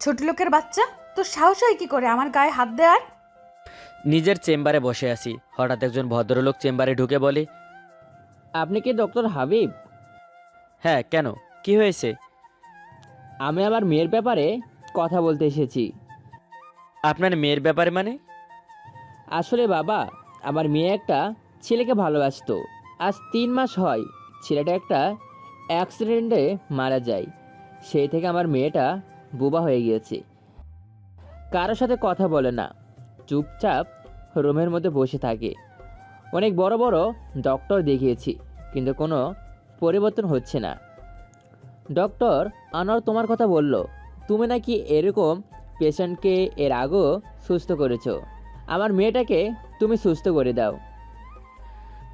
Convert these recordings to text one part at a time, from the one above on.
ছোট লোকের বাচ্চা, তোর সাহস হয় কি করে আমার গায়ে হাত দেওয়ার? নিজের চেম্বারে বসে আছি, হঠাৎ একজন ভদ্রলোক চেম্বারে ঢুকে বলে, আপনি কি ডক্টর হাবিব? হ্যাঁ, কেন, কি হয়েছে? আমি আমার মেয়ের ব্যাপারে কথা বলতে এসেছি। আপনার মেয়ের ব্যাপারে মানে? আসলে বাবা, আমার মেয়ে একটা ছেলেকে ভালোবাসতো। আজ 3 মাস হয় ছেলেটা একটা অ্যাক্সিডেন্টে মারা যায়। সেই থেকে আমার মেয়েটা বোবা হয়ে গিয়েছে। কারোর সাথে কথা বলে না, চুপচাপ রুমের মধ্যে বসে থাকে। অনেক বড় বড় ডক্টর দেখিয়েছি, কিন্তু কোনো পরিবর্তন হচ্ছে না। ডক্টর আনোয়ার তোমার কথা বলল, তুমি নাকি এরকম পেশেন্টকে এর আগেও সুস্থ করেছো। আমার মেয়েটাকে তুমি সুস্থ করে দাও।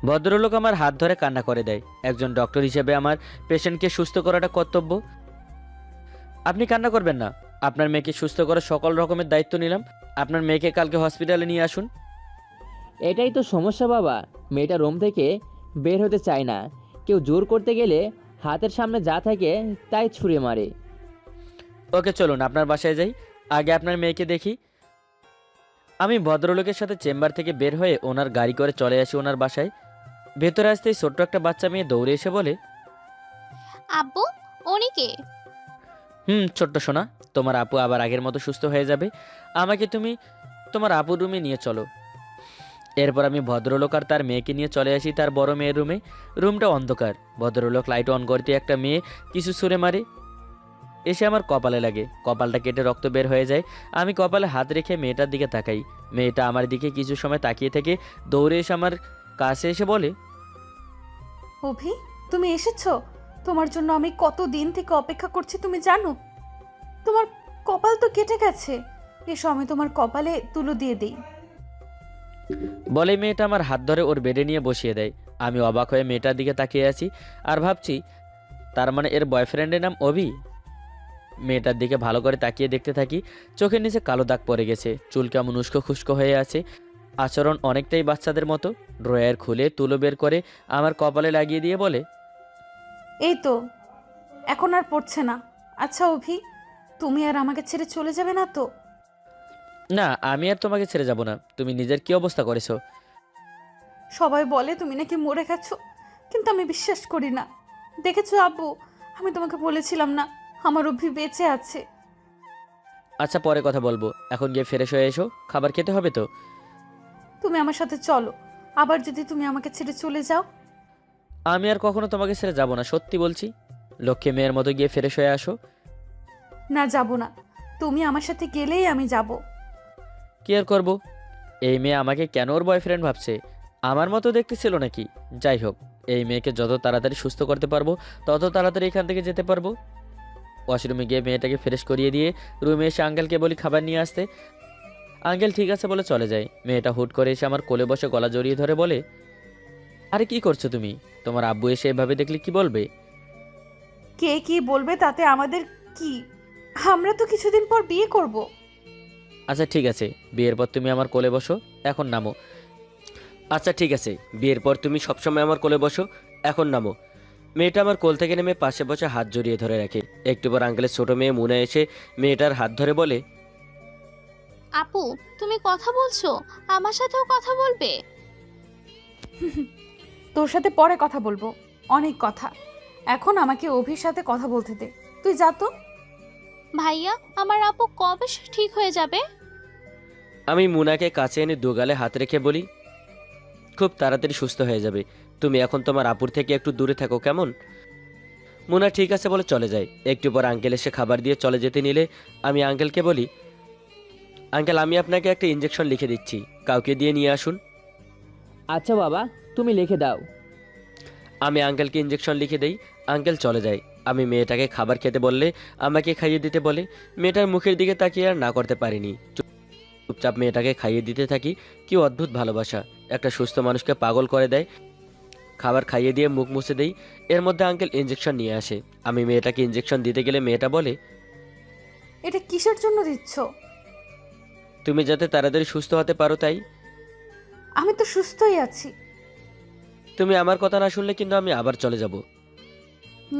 ভদ্রলোক আমার হাত ধরে কান্না করে দেয়। একজন ডক্টর হিসেবে আমার পেশেন্টকে সুস্থ করাটা কর্তব্য। আপনি কান্না করবেন না, আপনার মেয়েকে সুস্থ করার সকল রকমের দায়িত্ব নিলাম। আপনার মেয়েকে কালকে হসপিটালে নিয়ে আসুন। এটাই তো সমস্যা বাবা, মেয়েটা রুম থেকে বের হতে চায় না। কেউ জোর করতে গেলে হাতের সামনে যা থাকে তাই ছুঁড়ে মারে। ওকে, চলুন আপনার বাসায় যাই, আগে আপনার মেয়েকে দেখি। আমি ভদ্রলোকের সাথে চেম্বার থেকে বের হয়ে ওনার গাড়ি করে চলে আসি ওনার বাসায়। ভেতরে আসতেই ছোট্ট একটা বাচ্চা মেয়ে দৌড়ে এসে বলে, আব্বু, উনি কে? ছোট্ট সোনা, তোমার আপু আবার আগের মতো সুস্থ হয়ে যাবে। আমাকে তুমি তোমার আপুর রুমে নিয়ে চলো। এরপর আমি ভদ্রলোক আর তার মেয়েকে নিয়ে চলে আসি তার বড় মেয়ের রুমে। রুমটা অন্ধকার। ভদ্রলোক লাইট অন করতে একটা মেয়ে কিছু ছুঁড়ে মারে, এসে আমার কপালে লাগে। কপালটা কেটে রক্ত বের হয়ে যায়। আমি কপালে হাত রেখে মেয়েটার দিকে তাকাই। মেয়েটা আমার দিকে কিছু সময় তাকিয়ে থেকে দৌড়ে এসে আমার কাছে এসে বলে, অভি, তুমি এসেছো? তোমার জন্য আমি কত দিন থেকে অপেক্ষা করছি তুমি জানো? তোমার কপাল তো কেটে গেছে, এসো আমি তোমার কপালে তুলো দিয়ে দিই। বলে মেয়েটা আমার হাত ধরে ওর বেডে নিয়ে বসিয়ে দেয়। আমি অবাক হয়ে মেয়েটার দিকে তাকিয়ে আছি আর ভাবছি, তার মানে এর বয়ফ্রেন্ডের নাম অভি। মেয়েটার দিকে ভালো করে তাকিয়ে দেখতে থাকি। চোখের নিচে কালো দাগ পড়ে গেছে, চুল কেমন উস্কো খুস্কো হয়ে আছে, আচরণ অনেকটাই বাচ্চাদের মতো। ড্রয়ার খুলে তুলো বের করে আমার কপালে লাগিয়ে দিয়ে বলে, এই তো, এখন আর পড়ছে না। আচ্ছা অভি, তুমি আর আমাকে ছেড়ে চলে যাবে না তো? না, আমি আর তোমাকে ছেড়ে যাব না। তুমি নিজের কি অবস্থা করেছো? সবাই বলে তুমি নাকি মরে গেছো, কিন্তু আমি বিশ্বাস করি না। দেখেছো আব্বু, আমি তোমাকে বলেছিলাম না আমার অভি বেঁচে আছে? আচ্ছা, পরে কথা বলবো, এখন গিয়ে ফ্রেশ হয়ে এসো, খাবার খেতে হবে তো। তুমি আমার সাথে চলো, আবার যদি তুমি আমাকে ছেড়ে চলে যাও। আমি আর কখনো তোমাকে ছেড়ে যাব না, সত্যি বলছি। লক্ষ্মী মেয়ের মতো গিয়ে ফ্রেশ হয়ে আসো। না, যাব না। তুমি আমার সাথে গেলেই আমি যাব। কি আর করবো, এই মেয়ে আমাকে কেন ওর বয়ফ্রেন্ড ভাবছে? আমার মতো দেখতে ছিল নাকি? যাই হোক, এই মেয়েকে যত তাড়াতাড়ি সুস্থ করতে পারবো তত তাড়াতাড়ি এখান থেকে যেতে পারবো। ওয়াশরুমে গিয়ে মেয়েটাকে ফ্রেশ করিয়ে দিয়ে রুমে এসে আঙ্কেলকে বলি খাবার নিয়ে আসতে। আঙ্কেল ঠিক আছে বলে চলে যায়। মেয়েটা হুট করে এসে আমার কোলে বসে গলা জড়িয়ে ধরে বলে, আরে কি করছো তুমি? তোমার আব্বু এসে এভাবে দেখলে কি বলবে? কে কি বলবে তাতে আমাদের কি? আমরা তো কিছুদিন পর বিয়ে করব। আচ্ছা ঠিক আছে, বিয়ের পর তুমি আমার কোলে বসো, এখন নামো। আচ্ছা ঠিক আছে, বিয়ের পর তুমি সবসময় আমার কোলে বসো, এখন নামো। মেয়েটা আমার কোল থেকে নেমে পাশে বসে হাত জড়িয়ে ধরে রাখে। একটু পর আঙ্কেলের ছোট মেয়ে মুনা এসে মেয়েটার হাত ধরে বলে, আপু, তুমি কথা বলছো, আমার সাথেও কথা বলবে? তোর সাথে পরে কথা বলবো, অনেক কথা। এখন আমাকে অভির সাথে কথা বলতে দে। তুই যা তো। ভাইয়া, আমার আপু কবে ঠিক হয়ে যাবে? আমি মুনাকে কাছে এনে দুগালে হাত রেখে বলি, খুব তাড়াতাড়ি সুস্থ হয়ে যাবে। তুমি এখন তোমার আপুর থেকে একটু দূরে থাকো, কেমন? মুনা ঠিক আছে বলে চলে যায়। একটু পর আঙ্কেল এসে খাবার দিয়ে চলে যেতে নিলে আমি আঙ্কেলকে বলি, আঙ্কেল আমি আপনাকে একটা ইঞ্জেকশন লিখে দিচ্ছি, কাউকে দিয়ে নিয়ে আসুন। আচ্ছা বাবা, তুমি লিখে দাও। আমি আঙ্কেলকে ইঞ্জেকশন লিখে দেই। আঙ্কেল চলে যায়। আমি মেয়েটাকে খাবার খেতে বললে আমাকে খাইয়ে দিতে বলে। মেয়েটার মুখের দিকে তাকিয়ে আর না করতে পারিনি, চুপচাপ মেয়েটাকে খাইয়ে দিতে থাকি। কি অদ্ভুত ভালোবাসা, একটা সুস্থ মানুষকে পাগল করে দেয়। খাবার খাইয়ে দিয়ে মুখ মুছে দেই। এর মধ্যে আঙ্কেল ইঞ্জেকশন নিয়ে আসে। আমি মেয়েটাকে ইঞ্জেকশন দিতে গেলে মেয়েটা বলে, এটা কিসের জন্য দিচ্ছ? তুমি যাতে তাড়াতাড়ি সুস্থ হতে পারো তাই। আমি তো সুস্থই আছি। তুমি আমার কথা না শুনলে কিন্তু আমি আবার চলে যাব।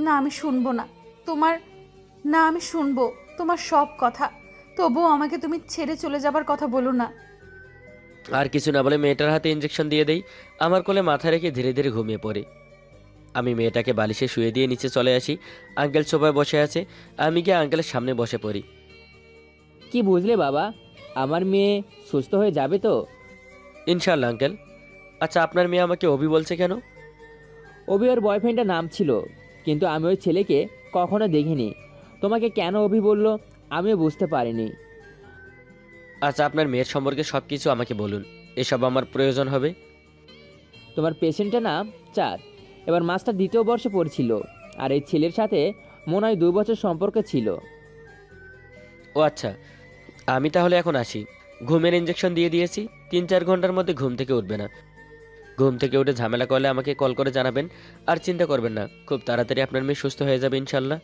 না, আমি শুনবো না তোমার। না, আমি শুনবো। তোমার সব কথা, তবুও আমাকে তুমি ছেড়ে চলে যাবার কথা বলো না। আর কিছু না বলে মেয়েটার হাতে ইঞ্জেকশন দিয়ে দেই। আমার কোলে মাথা রেখে ধীরে ধীরে ঘুমিয়ে পড়ি। আমি মেয়েটাকে বালিশে শুয়ে দিয়ে নিচে চলে আসি। আঙ্কেল সোফায় বসে আছে, আমি গিয়ে আঙ্কেলের সামনে বসে পড়ি। কি বুঝলে বাবা, আমার মেয়ে সুস্থ হয়ে যাবে তো? ইনশাল্লাহ আঙ্কেল। আচ্ছা, আপনার মেয়ে আমাকে অভি বলছে কেন? অভি ওর বয়ফ্রেন্ডের নাম ছিল, কিন্তু আমি ওই ছেলেকে কখনো দেখিনি। তোমাকে কেন অভি বললো আমিও বুঝতে পারিনি। আচ্ছা, আপনার মেয়ের সম্পর্কে সব কিছু আমাকে বলুন, এসব আমার প্রয়োজন হবে। তোমার পেশেন্টের নাম চাঁদ, এবার মাস্টার দ্বিতীয় বর্ষে পড়ছিল, আর এই ছেলের সাথে মনে হয় 2 বছর সম্পর্ক ছিল। ও আচ্ছা, আমি তাহলে এখন আসি। ঘুমের ইঞ্জেকশন দিয়ে দিয়েছি, 3-4 ঘন্টার মধ্যে ঘুম থেকে উঠবে না। ঘুম থেকে উঠে ঝামেলা করলে আমাকে কল করে জানাবেন। আর চিন্তা করবেন না, খুব তাড়াতাড়ি আপনার মেয়ে সুস্থ হয়ে যাবে ইনশাল্লাহ।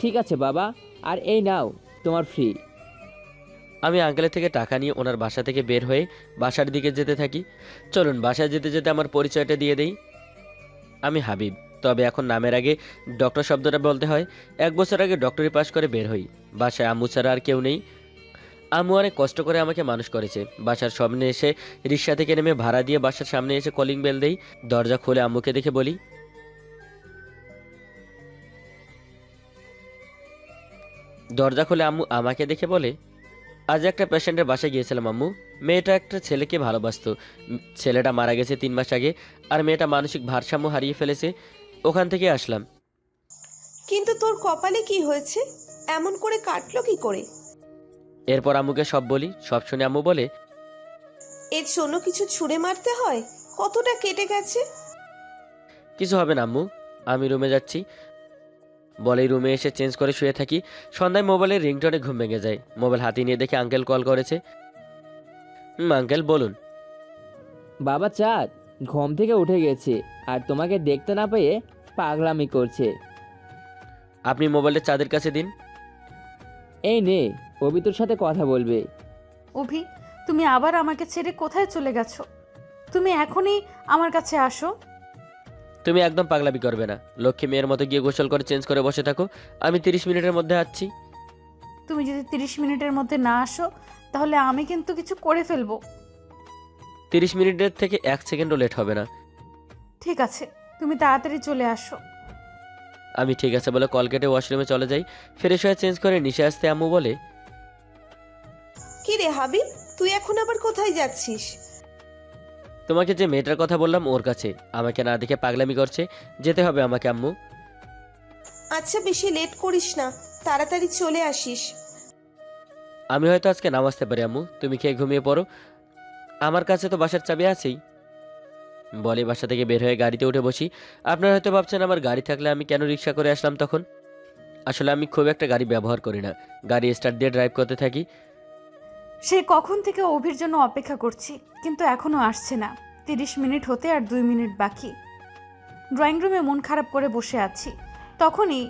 ঠিক আছে বাবা, আর এই নাও তোমার ফ্রি। আমি আঙ্কেলের থেকে টাকা নিয়ে ওনার বাসা থেকে বের হয়ে বাসার দিকে যেতে থাকি। চলুন, বাসায় যেতে যেতে আমার পরিচয়টা দিয়ে দেই। আমি হাবিব, তবে এখন নামের আগে ডক্টর শব্দটা বলতে হয়। 1 বছর আগে ডক্টরি পাশ করে বের হই। বাসায় আম্মু ছাড়া আর কেউ নেই। আম্মু অনেক কষ্ট করে আমাকে মানুষ করেছে। বাসার সামনে এসে রিক্সা থেকে নেমে ভাড়া দিয়ে বাসার সামনে এসে কলিং বেল দেই। দরজা খুলে আম্মুকে দেখে বলি, দরজা খুলে আম্মু আমাকে দেখে বলে, আজ একটা পেশেন্টের বাসায় গিয়েছিলাম আম্মু। মেয়েটা একটা ছেলেকে ভালোবাসতো। ছেলেটা মারা গেছে 3 মাস আগে, আর মেয়েটা মানসিক ভারসাম্য হারিয়ে ফেলেছে। ওখান থেকে আসলাম। কিন্তু তোর কপালে কি হয়েছে? এমন করে কাটলো কি করে? এরপর আম্মুকে সব বলি। সব শুনে আম্মু বলে, এর জন্য কিছু ছুঁড়ে মারতে হয়? কতটা কেটে গেছে? কিছু হবে না আম্মু, আমি রুমে যাচ্ছি। বলেই রুমে এসে চেঞ্জ করে শুয়ে থাকি। সন্ধ্যায় মোবাইলের রিংটোনে ঘুম ভেঙে যায়। মোবাইল হাতে নিয়ে দেখে আঙ্কেল কল করেছে। আঙ্কেল বলুন। বাবা চাঁদ ঘুম থেকে উঠে গেছে, আর তোমাকে দেখতে না পেয়ে পাগলামি করছে। আপনি মোবাইলটা চাঁদের কাছে দিন। এই নে, অভি তোর সাথে কথা বলবে। অভি, তুমি আবার আমাকে ছেড়ে কোথায় চলে গেছো? তুমি এখনই আমার কাছে আসো। তুমি একদম পাগলামি করবে না। লক্ষ্মী মেয়ের মতো গিয়ে গোসল করে চেঞ্জ করে বসে থাকো। আমি 30 মিনিটের মধ্যে আসছি। তুমি যদি 30 মিনিটের মধ্যে না আসো, তাহলে আমি কিন্তু কিছু করে ফেলবো। 30 মিনিটের থেকে 1 সেকেন্ডও লেট হবে না। ঠিক আছে, তুমি তাড়াতাড়ি চলে আসো। আমি ঠিক আছে বলে কল কেটে ওয়াশরুমে চলে যাই। ফ্রেশ হয়ে চেঞ্জ করে নিচে আসতে আম্মু বলে, কি রে হাবিব, তুই এখন আবার কোথায় যাচ্ছিস? তোমাকে যে মেয়েটার কথা বললাম ওর কাছে। আমাকে না দেখে পাগলামি করছে, যেতে হবে আমাকে আম্মু। আচ্ছা, বেশি লেট করিস না, তাড়াতাড়ি চলে আসিস। আমি হয়তো আজকে নাও আসতে পারি আম্মু, তুমি খেয়ে ঘুমিয়ে পড়ো। আমার কাছে তো বাসার চাবি আছেই। বলে বাসা থেকে বের হয়ে গাড়িতে উঠে বসি। আপনারা হয়তো ভাবছেন আমার গাড়ি থাকলে আমি কেন রিক্সা করে আসলাম তখন। আসলে আমি খুব একটা গাড়ি ব্যবহার করি না, গাড়ি স্টার্ট দিয়ে ড্রাইভ করতে থাকি। সে কখন থেকে অভির জন্য অপেক্ষা করছি, কিন্তু এখনো আসছে না। 30 মিনিট হতে আর 2 মিনিট বাকি। ড্রয়িং রুমে মন খারাপ করে বসে আছি, তখনই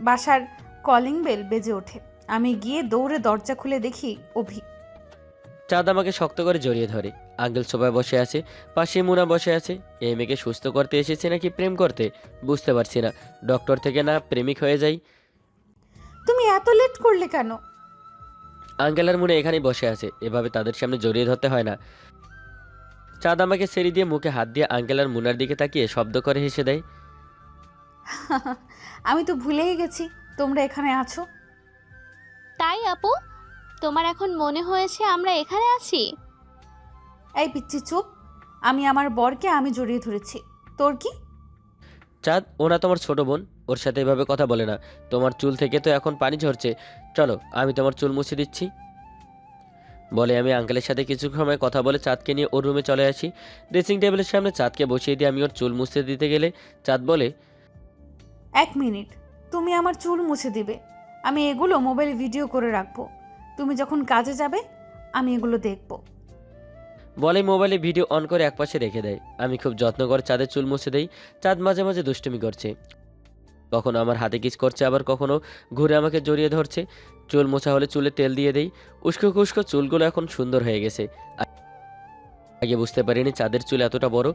বাসার কলিং বেল বেজে ওঠে। আমি গিয়ে দৌড়ে দরজা খুলে দেখি অভি। চাঁদ আমাকে শক্ত করে জড়িয়ে ধরে। আঙ্কেল সোফায় বসে আছে, পাশে মুনা বসে আছে। এই মেয়েকে সুস্থ করতে এসেছে নাকি প্রেম করতে বুঝতে পারছি না। ডক্টর থেকে না প্রেমিক হয়ে যাই। তুমি এত লেট করলে কেন? আঙ্কেল আর মুনা এখানেই বসে আছে, এভাবে তাদের সামনে জড়িয়ে ধরতে হয় না। চাঁদ আমাকে ছেড়ে দিয়ে মুখে হাত দিয়ে আঙ্কেল আর মুনার দিকে তাকিয়ে শব্দ করে হেসে দেয়। আমি তো ভুলেই গেছি তোমরা এখানে আছো। তাই আপু, তোমার এখন মনে হয়েছে আমরা এখানে আছি? এই পিচ্ছি চুপ। আমি আমার বরকে আমি জড়িয়ে ধরেছি, তোর কি? চাঁদ, ওনা তোমার ছোট বোন, ওর সাথে এভাবে কথা বলে না। তোমার চুল থেকে তো এখন পানি ঝরছে, চলো আমি তোমার চুল মুছে দিচ্ছি। বলে আমি আঙ্কেলের সাথে কিছু সময় কথা বলে চাঁদকে নিয়ে ওর রুমে চলে আসি। ড্রেসিং টেবিলের সামনে চাঁদকে বসিয়ে দিয়ে আমি ওর চুল মুছতে দিতে গেলে চাঁদ বলে, 1 মিনিট, তুমি আমার চুল মুছে দিবে? আমি এগুলো মোবাইল ভিডিও করে রাখবো, তুমি যখন কাজে যাবে আমি এগুলো দেখব। বলে মোবাইলে ভিডিও অন করে একপাশে রেখে দেয়। আমি খুব যত্ন করে চাঁদের চুল মুছে দেই। চাঁদ মাঝে মাঝে দুষ্টুমি করছে, কখনো আমার হাতে কিস করছে, আবার কখনো ঘুরে আমাকে জড়িয়ে ধরছে। চুল মোছা হলে চুলে তেল দিয়ে দেই। উস্কো খুস্কো চুলগুলো এখন সুন্দর হয়ে গেছে। আগে বুঝতে পারিনি চাঁদের চুল এতটা বড়।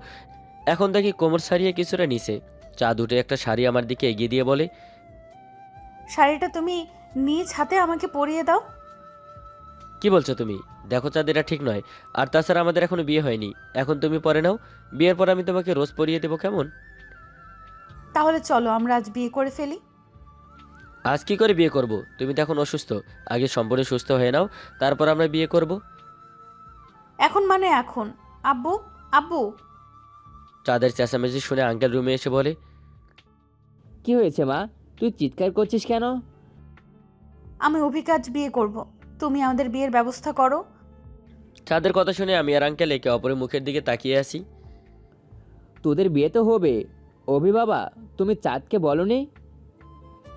এখন দেখি কোমর ছাড়িয়ে কিছুটা নিচে। চাঁদ উঠে একটা শাড়ি আমার দিকে এগিয়ে দিয়ে বলে, শাড়িটা তুমি নিজ হাতে আমাকে পরিয়ে দাও। কি বলছো তুমি? দেখো চাঁদ, এটা ঠিক নয়। আর তাছাড়া আমাদের এখনো বিয়ে হয়নি। এখন তুমি পরে নাও, বিয়ের পর আমি তোমাকে রোজ পরিয়ে দেবো, কেমন? তাহলে চলো আমরা আজ বিয়ে করে ফেলি। আজ কি করে বিয়ে করব? তুমি তো এখন অসুস্থ। আগে সম্পূর্ণ সুস্থ হয়ে নাও, তারপর আমরা বিয়ে করব। এখন মানে এখন। আব্বু, আব্বু। চাঁদের চেঁচামেচি শুনে আঙ্কেল রুমে এসে বলে, কি হয়েছে মা, তুই চিৎকার করছিস কেন? আমি অভিকাজ বিয়ে করব, তুমি আমাদের বিয়ের ব্যবস্থা করো। চাঁদের কথা শুনে আমি আর আঙ্কেল একে অপরের মুখের দিকে তাকিয়ে আসি। তোদের বিয়ে তো হবে। অভি বাবা, তুমি চাঁদকে বলনি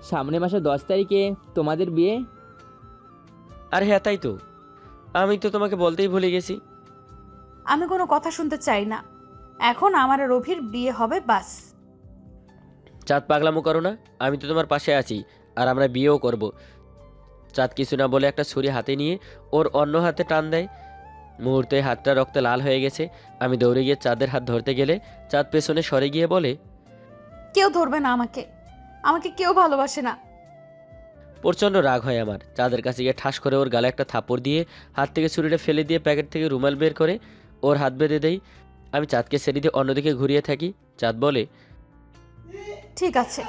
সামনের মাসে 10 তারিখে তোমাদের বিয়ে? আর হ্যাঁ, তাই তো, আমি তো তোমাকে বলতেই ভুলে গেছি। আমি কোনো কথা শুনতে চাই না। এখন আমার আর অভির বিয়ে হবে, বাস। চাঁদ, পাগলামো করো না। আমি তো তোমার পাশে আছি, আর আমরা বিয়েও করব। চাঁদ কিছু না বলে একটা ছুরি হাতে নিয়ে ওর অন্য হাতে টান দেয়। মুহূর্তে হাতটা রক্তে লাল হয়ে গেছে। আমি দৌড়ে গিয়ে চাঁদের হাত ধরতে গেলে চাঁদ পেছনে সরে গিয়ে বলে, কেউ ধরবে না আমাকে, আমাকে কেউ ভালোবাসে না। প্রচণ্ড রাগ হয় আমার। চাঁদের কাছে গিয়ে ঠাস করে ওর গালে একটা থাপড় দিয়ে হাত থেকে ছুরিটা ফেলে দিয়ে প্যাকেট থেকে রুমাল বের করে ওর হাত বেঁধে দেই। আমি চাঁদকে সেরি দিয়ে অন্যদিকে ঘুরিয়ে থাকি। চাঁদ বলে, ঠিক আছে,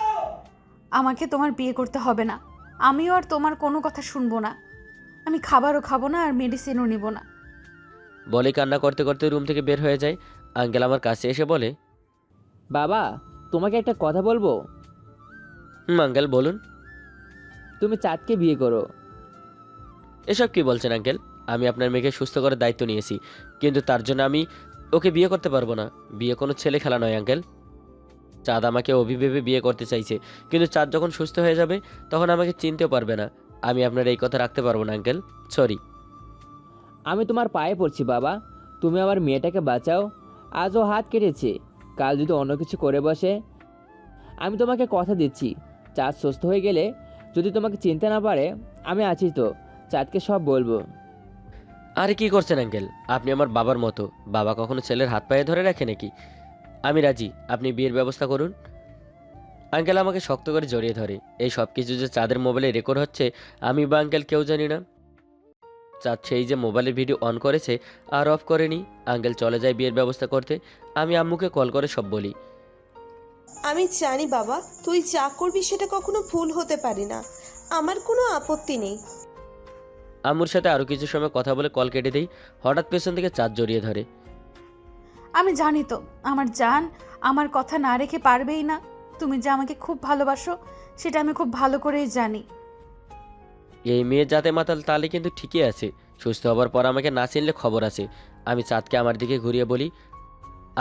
আমাকে তোমার বিয়ে করতে হবে না। আমিও আর তোমার কোনো কথা শুনবো না। আমি খাবারও খাবো না আর মেডিসিনও নিব না। বলে কান্না করতে করতে রুম থেকে বের হয়ে যায়। আঙ্কেল আমার কাছে এসে বলে, বাবা, তোমাকে একটা কথা বলবো। আঙ্কেল বলুন। তুমি চাঁদকে বিয়ে করো। এসব কি বলছেন আঙ্কেল? আমি আপনার মেয়েকে সুস্থ করার দায়িত্ব নিয়েছি, কিন্তু তার জন্য আমি ওকে বিয়ে করতে পারবো না। বিয়ে কোনো ছেলে খেলা নয় আঙ্কেল। চাঁদ আমাকে অভিভেবে বিয়ে করতে চাইছে, কিন্তু চাঁদ যখন সুস্থ হয়ে যাবে তখন আমাকে চিনতেও পারবে না। আমি আপনার এই কথা রাখতে পারবো না আঙ্কেল, সরি। আমি তোমার পায়ে পড়ছি বাবা, তুমি আমার মেয়েটাকে বাঁচাও। আজও হাত কেটেছে, কাল যদি অন্য কিছু করে বসে। আমি তোমাকে কথা দিচ্ছি, চাঁদ সুস্থ হয়ে গেলে যদি তোমাকে চিনতে না পারে, আমি আছি তো, চাঁদকে সব বলবো। আরে কি করছেন আঙ্কেল? আপনি আমার বাবার মতো। বাবা কখনো ছেলের হাত পায়ে ধরে রাখে নাকি? আমি রাজি, আপনি বিয়ের ব্যবস্থা করুন। আঙ্কেল আমাকে শক্ত করে জড়িয়ে ধরে। এই সব কিছু যে চাঁদের মোবাইলে রেকর্ড হচ্ছে আমি বা আঙ্কেল কেউ জানি না। চাঁদ সেই যে মোবাইলের ভিডিও অন করেছে আর অফ করেনি। আঙ্কেল চলে যায় বিয়ের ব্যবস্থা করতে। আমি আম্মুকে কল করে সব বলি। আমি জানি বাবা, তুই যা করবি সেটা কখনো ভুল হতে পারে না। আমার কোনো আপত্তি নেই। আম্মুর সাথে আরও কিছু সময় কথা বলে কল কেটে দিই। হঠাৎ পেছন থেকে চাঁদ জড়িয়ে ধরে। আমি জানি তো আমার জান আমার কথা না রেখে পারবেই না। তুমি যে আমাকে খুব ভালোবাসো সেটা আমি খুব ভালো করেই জানি। এই মেয়ে যাতে মাতাল তালে কিন্তু ঠিকই আছে। সুস্থ হবার পর আমাকে না চিনলে খবর আছে। আমি চাঁদকে আমার দিকে ঘুরিয়ে বলি,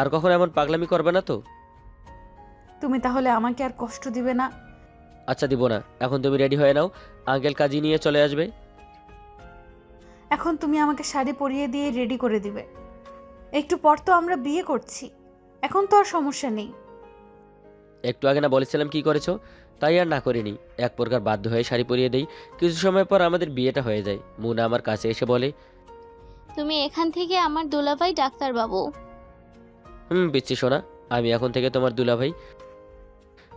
আর কখনো এমন পাগলামি করবে না তো? তুমি তাহলে আমাকে আর কষ্ট দিবে না? আচ্ছা, দিব না। এখন তুমি রেডি হয়ে নাও, আঙ্কেল কাজী নিয়ে চলে আসবে। এখন তুমি আমাকে শাড়ি পরিয়ে দিয়ে রেডি করে দিবে। একটু পর তো আমরা বিয়ে করছি, এখন তো আর সমস্যা নেই। একটু আগে না বলেছিলাম কি করেছো? তাই আর না করিনি। এক প্রকার বাধ্য হয়ে শাড়ি পরিয়ে দেই। কিছু সময় পর আমাদের বিয়েটা হয়ে যায়। মুনা আমার কাছে এসে বলে, তুমি এখান থেকে আমার দুলাভাই ডাক্তারবাবু। পিচ্ছি সোনা, আমি এখন থেকে তোমার দুলাভাই।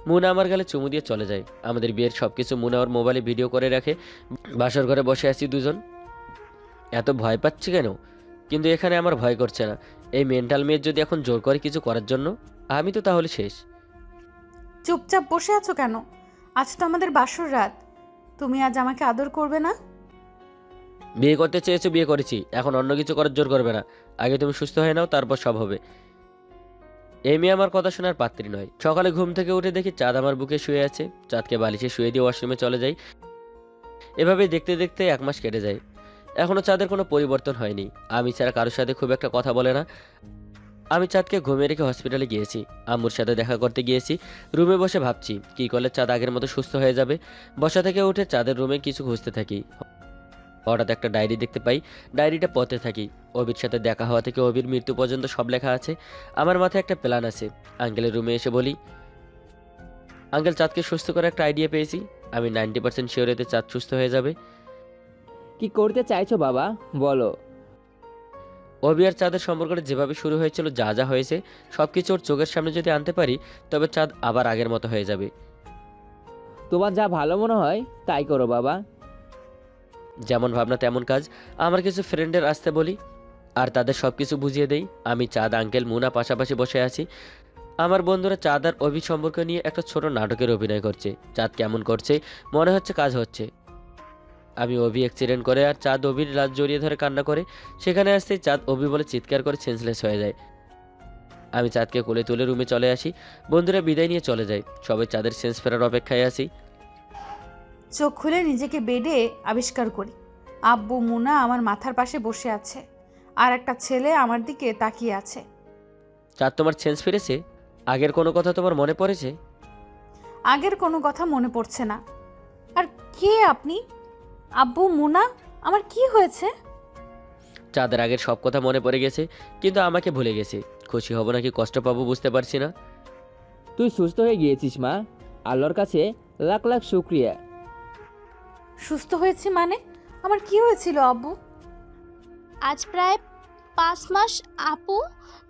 মুনা আমার গালে চুমু দিয়ে চলে যায়। আমাদের বিয়ের সব কিছু মুনা ওর মোবাইলে ভিডিও করে রাখে। বাসর ঘরে বসে আছি দুজন। এত ভয় পাচ্ছি কেন? কিন্তু এখানে আমার ভয় করছে না। এই মেন্টাল মেয়ের যদি এখন জোর করে কিছু করার জন্য, আমি তো তাহলে শেষ। চুপচাপ বসে আছো কেন? আজ তো আমাদের বাসর রাত। তুমি আজ আমাকে আদর করবে না? বিয়ে করতে চেয়েছো, বিয়ে করেছি। এখন অন্য কিছু করার জোর করবে না। আগে তুমি সুস্থ হয়ে নাও, তারপর সব হবে। এই মেয়ে আমার কথা শোনার পাত্রী নয়। সকালে ঘুম থেকে উঠে দেখি চাঁদ আমার বুকে শুয়ে আছে। চাঁদকে বালিশে শুয়ে দিয়ে ওয়াশরুমে চলে যাই। এভাবে দেখতে দেখতে 1 মাস কেটে যায়। এখনও চাঁদের কোনো পরিবর্তন হয়নি। আমি ছাড়া কারোর সাথে খুব একটা কথা বলে না। আমি চাঁদকে ঘুমিয়ে রেখে হসপিটালে গিয়েছি। আম্মুর সাথে দেখা করতে গিয়েছি। রুমে বসে ভাবছি কী করলে চাঁদ আগের মতো সুস্থ হয়ে যাবে। বসা থেকে উঠে চাঁদের রুমে কিছু খুঁজতে থাকি। হঠাৎ একটা ডায়েরি দেখতে পাই। ডায়েরিটা পড়তে থাকি। অভির সাথে দেখা হওয়া থেকে অভির মৃত্যু পর্যন্ত সব লেখা আছে। আমার মাথায় একটা প্ল্যান আছে। আঙ্কেলের রুমে এসে বলি, আঙ্কেল, চাঁদকে সুস্থ করে একটা আইডিয়া পেয়েছি। আমি 90% শিওর এতে চাঁদ সুস্থ হয়ে যাবে। কি করতে চাইছো বাবা, বলো। অভি আর চাঁদের সম্পর্কটা যেভাবে শুরু হয়েছিল, যা যা হয়েছে সব কিছু ওর চোখের সামনে যদি আনতে পারি, তবে চাঁদ আবার আগের মতো হয়ে যাবে। তোমার যা ভালো মনে হয় তাই করো বাবা। যেমন ভাবনা তেমন কাজ। আমার কিছু ফ্রেন্ডের আসতে বলি আর তাদের সব কিছু বুঝিয়ে দেই। আমি, চাঁদ, আঙ্কেল, মুনা পাশাপাশি বসে আছি। আমার বন্ধুরা চাঁদ আর অভি সম্পর্ক নিয়ে একটা ছোট নাটকের অভিনয় করছে। চাঁদ কেমন করছে, মনে হচ্ছে কাজ হচ্ছে। আমি অভি অ্যাক্সিডেন্ট করে আর চাঁদ অভির লাশ জড়িয়ে ধরে কান্না করে। সেখানে আসতেই চাঁদ অভি বলে চিৎকার করে সেন্সলেস হয়ে যায়। আমি চাঁদকে কোলে তুলে রুমে চলে আসি। বন্ধুরা বিদায় নিয়ে চলে যায়। সবাই চাঁদের সেন্স ফেরার অপেক্ষায় আছি। চোখ খুলে নিজেকে বেডে আবিষ্কার করি। আব্বু মুনা আমার মাথার পাশে বসে আছে, আর একটা ছেলে আমার দিকে তাকিয়ে আছে। চাঁদ, তোমার সেন্স ফিরেছে? আগের কোনো কথা তোমার মনে পড়েছে? আগের কোনো কথা মনে পড়ছে না। আর কে আপনি? আব্বু মুনা, আমার কি হয়েছে? চাঁদের আগের সব কথা মনে পড়ে গেছে, কিন্তু আমাকে ভুলে গেছে। খুশি হব নাকি কষ্ট পাবো বুঝতে পারছি না। তুই সুস্থ হয়ে গিয়েছিস মা, আল্লাহর কাছে লাখ লাখ শুক্রিয়া। সুস্থ হয়েছি মানে? আমার কি হয়েছিল আব্বু? আজ প্রায় 5 মাস আপু,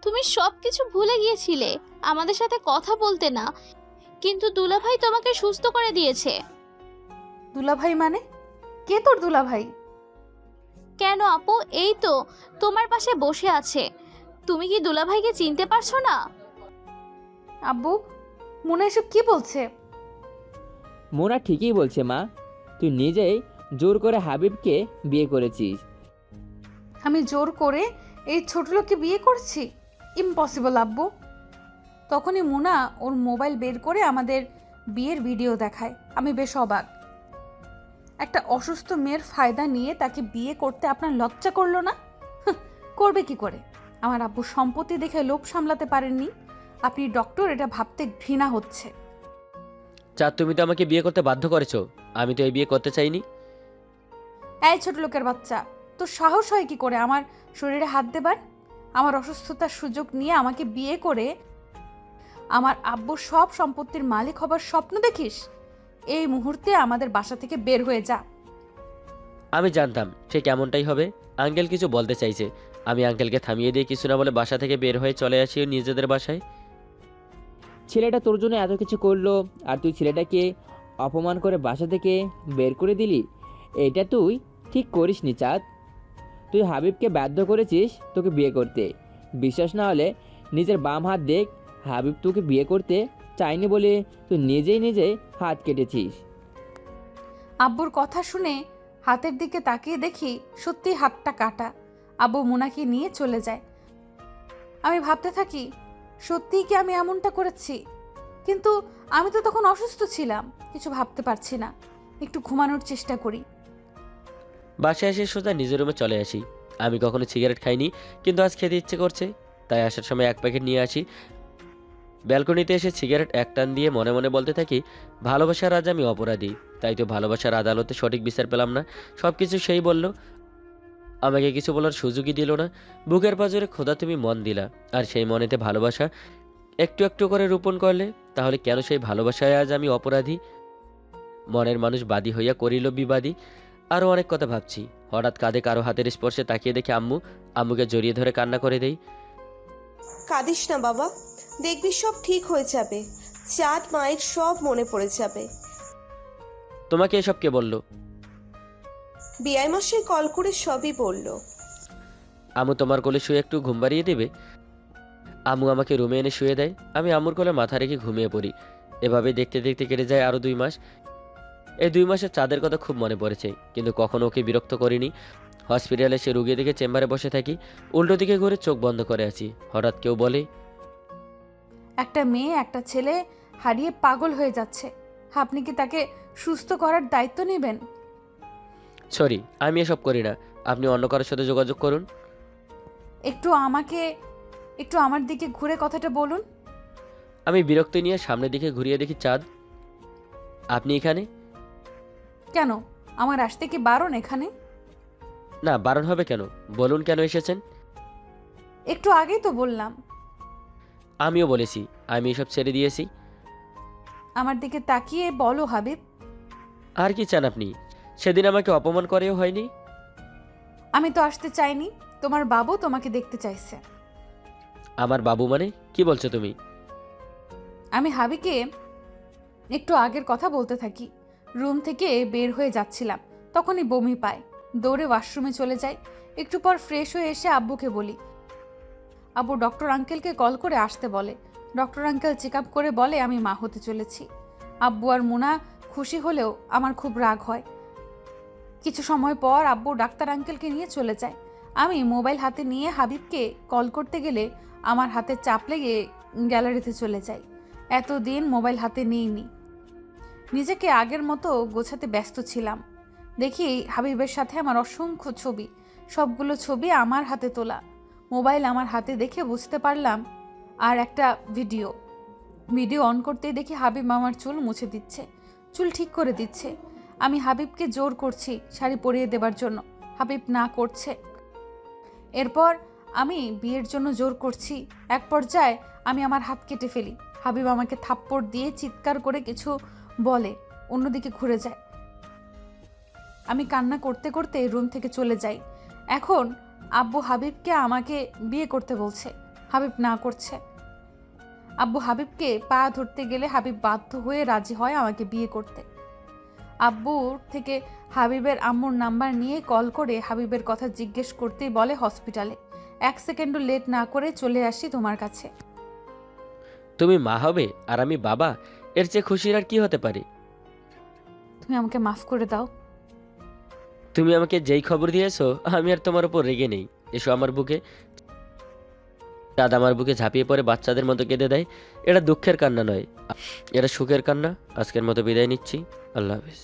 তুমি সব কিছু ভুলে গিয়েছিলে, আমাদের সাথে কথা বলতে না, কিন্তু দুলাভাই তোমাকে সুস্থ করে দিয়েছে। দুলাভাই মানে? কে তোর দুলাভাই? কেন আপু, এই তো তোমার পাশে বসে আছে। তুমি কি দুলাভাইকে চিনতে পারছো না? আব্বু, মুনা এসব কি বলছে? মোনা ঠিকই বলছে মা, তুই নিজেই জোর করে হাবিবকে বিয়ে করেছিস। আমি জোর করে এই ছোট লোককে বিয়ে করছি? ইম্পসিবল আব্বু। তখনই মুনা ওর মোবাইল বের করে আমাদের বিয়ের ভিডিও দেখায়। আমি বেশ অবাক। একটা অসুস্থ মেয়ের ফায়দা নিয়ে তাকে বিয়ে করতে আপনার লজ্জা করলো না? হাহ, করবে কি করে? আমার আব্বু সম্পত্তি দেখে লোভ সামলাতে পারেননি। আপনি ডক্টর, এটা ভাবতে ঘৃণা হচ্ছে। চাঁদ, তুমি তো আমাকে বিয়ে করতে বাধ্য করেছো। আমি তো এই বিয়ে করতে চাইনি। এই ছোট লোকের বাচ্চা, তো সাহস হয় কি করে আমার শরীরে হাত দেবার? আমার অসুস্থতার সুযোগ নিয়ে আমাকে বিয়ে করে আমার আব্বুর সব সম্পত্তির মালিক হবার স্বপ্ন দেখিস? এই মুহূর্তে আমাদের বাসা থেকে বের হয়ে যা। আমি জানতাম ঠিক এমনটাই হবে। আঙ্কেল কিছু বলতে চাইছে। আমি আঙ্কেলকে থামিয়ে দিয়ে কিছু না বলে বাসা থেকে বের হয়ে চলে আসি নিজেদের বাসায়। ছেলেটা তোর জন্য এত কিছু করলো আর তুই ছেলেটাকে অপমান করে বাসা থেকে বের করে দিলি। এটা তুই ঠিক করিসনি চাঁদ। তুই হাবিবকে বাধ্য করেছিস তোকে বিয়ে করতে। বিশ্বাস না হলে নিজের বাম হাত দেখ, হাবিব তোকে বিয়ে করতে চাইনি বলে তুই নিজেই হাত কেটেছিস। আব্বুর কথা শুনে হাতের দিকে তাকিয়ে দেখি সত্যি হাতটা কাটা। আব্বু মুনাকে নিয়ে চলে যায়। আমি ভাবতে থাকি, সত্যিই কি আমি এমনটা করেছি? কিন্তু আমি তো তখন অসুস্থ ছিলাম, কিছু ভাবতে পারছি না। একটু ঘুমানোর চেষ্টা করি। বাসায় এসে সোজা নিজের রুমে চলে আসি। আমি কখনো সিগারেট খাইনি, কিন্তু আজ খেতে ইচ্ছে করছে, তাই আসার সময় 1 প্যাকেট নিয়ে আসি। ব্যালকনিতে এসে সিগারেট এক টান দিয়ে মনে মনে বলতে থাকি, ভালোবাসার আজ আমি অপরাধী। তাই তো ভালোবাসার আদালতে সঠিক বিচার পেলাম না। সব কিছু সেই বলল, আমাকে কিছু বলার সুযোগই দিল না। বুকের পাঁজরে খোদা তুমি মন দিলা, আর সেই মনেতে ভালোবাসা একটু একটু করে রোপণ করলে। তাহলে কেন সেই ভালোবাসায় আজ আমি অপরাধী? মনের মানুষ বাদী হইয়া করিল বিবাদী। আরও অনেক কথা ভাবছি। হঠাৎ কাঁধে কারো হাতের স্পর্শে তাকিয়ে দেখি আম্মু। আম্মুকে জড়িয়ে ধরে কান্না করে দেই। কাঁদিস না বাবা, দেখবি সব ঠিক হয়ে যাবে। চাঁদ মায়ের সব মনে পড়ে যাবে। তোমাকে এসব কে বলল? বিআই মশাই কল করে সবই বলল। আম্মু তোমার কোলে শুয়ে একটু ঘুম পাড়িয়ে দেবে? আম্মু আমাকে রুমে এনে শুয়ে দেয়। আমি আম্মুর কোলে মাথা রেখে ঘুমিয়ে পড়ি। এভাবে দেখতে দেখতে কেটে যায় আরও 2 মাস। এই 2 মাসে চাঁদের কথা খুব মনে পড়েছে, কিন্তু কখনো ওকে বিরক্ত করিনি। হসপিটালে সে রুগী দেখে চেম্বারে বসে থাকি। উল্টো দিকে ঘুরে চোখ বন্ধ করে আছি। হঠাৎ কেউ বলে, একটা মেয়ে একটা ছেলে হারিয়ে পাগল হয়ে যাচ্ছে। আপনি কি তাকে সুস্থ করার দায়িত্ব নেবেন? সরি, আমি এসব করি না। আপনি অন্য কারোর সাথে যোগাযোগ করুন। একটু আমার দিকে ঘুরে কথাটা বলুন। আমি বিরক্তি নিয়ে সামনের দিকে ঘুরিয়ে দেখি চাঁদ। আপনি এখানে? কেন, আমার আসতে কি বারণ এখানে? না, বারণ হবে কেন? বলুন কেন এসেছেন। একটু আগেই তো বললাম। আমিও বলেছি আমি এসব ছেড়ে দিয়েছি। আমার দিকে তাকিয়ে বলো হাবিব। আর কি চান আপনি? সেদিন আমাকে অপমান করেও হয়নি। আমি তো আসতে চাইনি, তোমার বাবু তোমাকে দেখতে চাইছে। আমার বাবু মানে কি বলছো তুমি? আমি হাবিকে একটু আগের কথা বলতে থাকি। রুম থেকে বের হয়ে যাচ্ছিলাম, তখনই বমি পায়। দৌড়ে ওয়াশরুমে চলে যাই। একটু পর ফ্রেশ হয়ে এসে আব্বুকে বলি। আব্বু ডক্টর আঙ্কেলকে কল করে আসতে বলে। ডক্টর আঙ্কেল চেক আপ করে বলে আমি মা হতে চলেছি। আব্বু আর মুনা খুশি হলেও আমার খুব রাগ হয়। কিছু সময় পর আব্বু ডাক্তার আঙ্কেলকে নিয়ে চলে যায়। আমি মোবাইল হাতে নিয়ে হাবিবকে কল করতে গেলে আমার হাতে চাপ লেগে গ্যালারিতে চলে যাই। এতদিন মোবাইল হাতে নিইনি, নিজেকে আগের মতো গোছাতে ব্যস্ত ছিলাম। দেখি হাবিবের সাথে আমার অসংখ্য ছবি, সবগুলো ছবি আমার হাতে তোলা। মোবাইল আমার হাতে দেখে বুঝতে পারলাম আর একটা ভিডিও অন করতেই দেখি হাবিব আমার চুল মুছে দিচ্ছে, চুল ঠিক করে দিচ্ছে। আমি হাবিবকে জোর করছি শাড়ি পরিয়ে দেবার জন্য, হাবিব না করছে। এরপর আমি বিয়ের জন্য জোর করছি। এক পর্যায়ে আমি আমার হাত কেটে ফেলি। হাবিব আমাকে থাপ্পড় দিয়ে চিৎকার করে কিছু বলে, অন্যদিকে ঘুরে যায়। আমি কান্না করতে করতে রুম থেকে চলে যাই। এখন আব্বু হাবিবকে আমাকে বিয়ে করতে বলছে, হাবিব না করছে। আব্বু হাবিবকে পা ধরতে গেলে হাবিব বাধ্য হয়ে রাজি হয় আমাকে বিয়ে করতে। আব্বুর থেকে হাবিবের আম্মুর নাম্বার নিয়ে কল করে হাবিবের কথা জিজ্ঞেস করতেই বলে হসপিটালে। 1 সেকেন্ডও লেট না করে চলে আসি তোমার কাছে। তুমি মা হবে আর আমি বাবা, এর চেয়ে খুশির আর কি হতে পারে? তুমি আমাকে মাফ করে দাও। তুমি আমাকে যেই খবর দিয়েছো আমি আর তোমার উপর রেগে নেই। এসো আমার বুকে। চাঁদ আমার বুকে ঝাঁপিয়ে পড়ে বাচ্চাদের মতো কেঁদে দেয়। এটা দুঃখের কান্না নয়, এটা সুখের কান্না। আজকের মতো বিদায় নিচ্ছি। আল্লাহ হাফিজ।